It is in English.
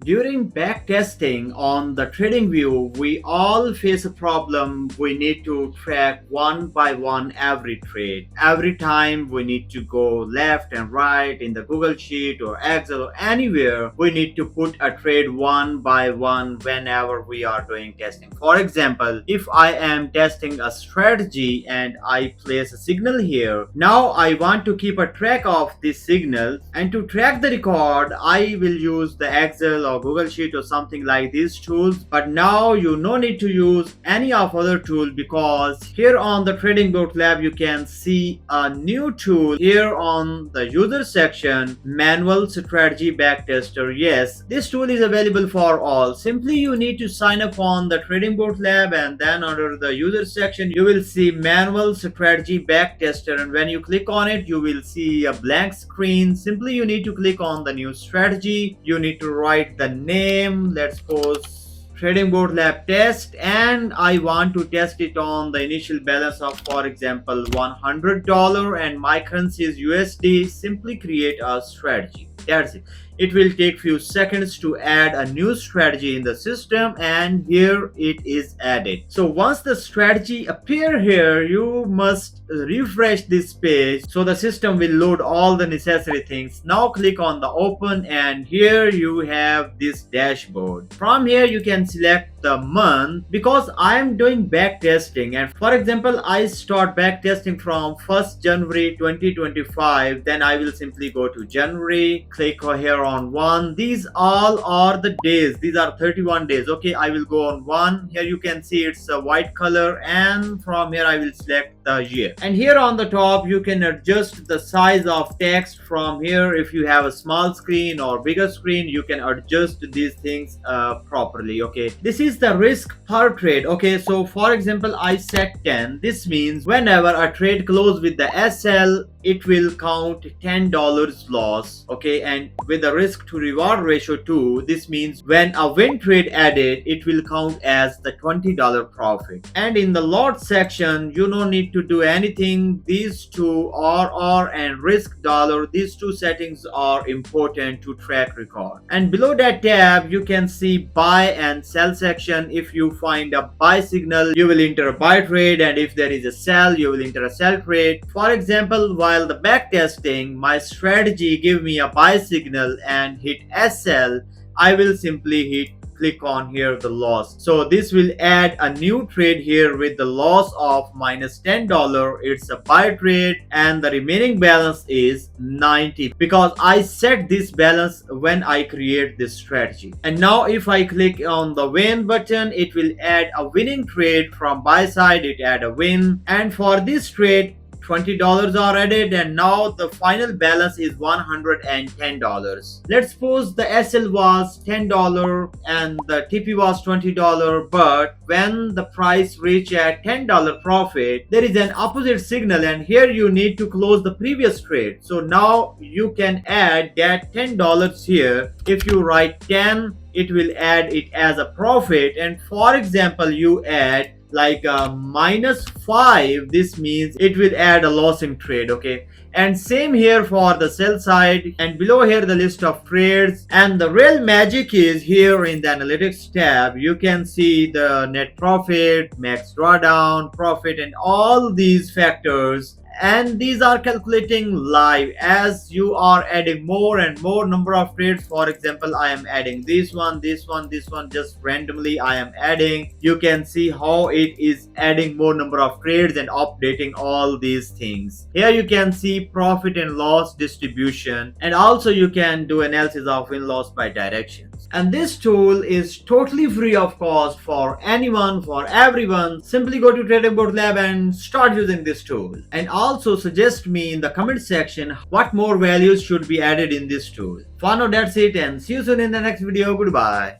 During backtesting on the TradingView, we all face a problem. We need to track one by one every trade. Every time we need to go left and right in the Google Sheet or Excel or anywhere, we need to put a trade one by one whenever we are doing testing. For example, if I am testing a strategy and I place a signal here, now I want to keep a track of this signal, and to track the record, I will use the Excel or Google Sheet or something like these tools. But now you no need to use any of other tool, because here on the TradingBotLab you can see a new tool here on the user section, manual strategy backtester. Yes, this tool is available for all. Simply you need to sign up on the TradingBotLab, and then under the user section you will see manual strategy backtester, and when you click on it you will see a blank screen. Simply you need to click on the new strategy. You need to write the name. Let's suppose TradingBotLab test, and I want to test it on the initial balance of, for example, $100, and my currency is USD. Simply create a strategy. That's it. It will take few seconds to add a new strategy in the system, and here it is added. So once the strategy appear here, you must refresh this page so the system will load all the necessary things. Now click on the open, and here you have this dashboard. From here you can select the month, because I am doing back testing, and for example I start back testing from 1st January 2025. Then I will simply go to January, click here on 1. These all are the days. These are 31 days. Okay, I will go on 1. Here you can see it's a white color, and from here I will select the year. And here on the top you can adjust the size of text. From here, if you have a small screen or bigger screen, you can adjust these things properly. Okay, this is the risk per trade. Okay, so for example I set 10. This means whenever a trade close with the SL, it will count $10 loss. Okay, and with the risk to reward ratio 2, this means when a win trade added, it will count as the $20 profit. And in the lot section, you don't need to do anything. These two, RR and risk dollar, these two settings are important to track record. And below that tab you can see buy and sell section. If you find a buy signal, you will enter a buy trade, and if there is a sell, you will enter a sell trade. For example, while the back testing, my strategy give me a buy signal and hit SL, I will simply click on here the loss. So this will add a new trade here with the loss of -$10. It's a buy trade, and the remaining balance is 90, because I set this balance when I create this strategy. And now if I click on the win button, it will add a winning trade. From buy side it add a win, and for this trade $20 are added, and now the final balance is $110. Let's suppose the SL was $10 and the TP was $20, but when the price reach at $10 profit, there is an opposite signal, and here you need to close the previous trade. So now you can add that $10 here. If you write 10, it will add it as a profit, and for example you add like -5, this means it will add a loss in trade. Okay, and same here for the sell side, and below here the list of trades. And the real magic is here in the analytics tab. You can see the net profit, max drawdown profit, and all these factors, and these are calculating live as you are adding more and more number of trades. For example, I am adding this one, this one, this one, just randomly I am adding. You can see how it is adding more number of trades and updating all these things. Here you can see profit and loss distribution, and also you can do analysis of win loss by directions. And this tool is totally free of cost for anyone, for everyone. Simply go to TradingBotLab and start using this tool, and also suggest me in the comment section what more values should be added in this tool. For now, that's it, and see you soon in the next video. Goodbye.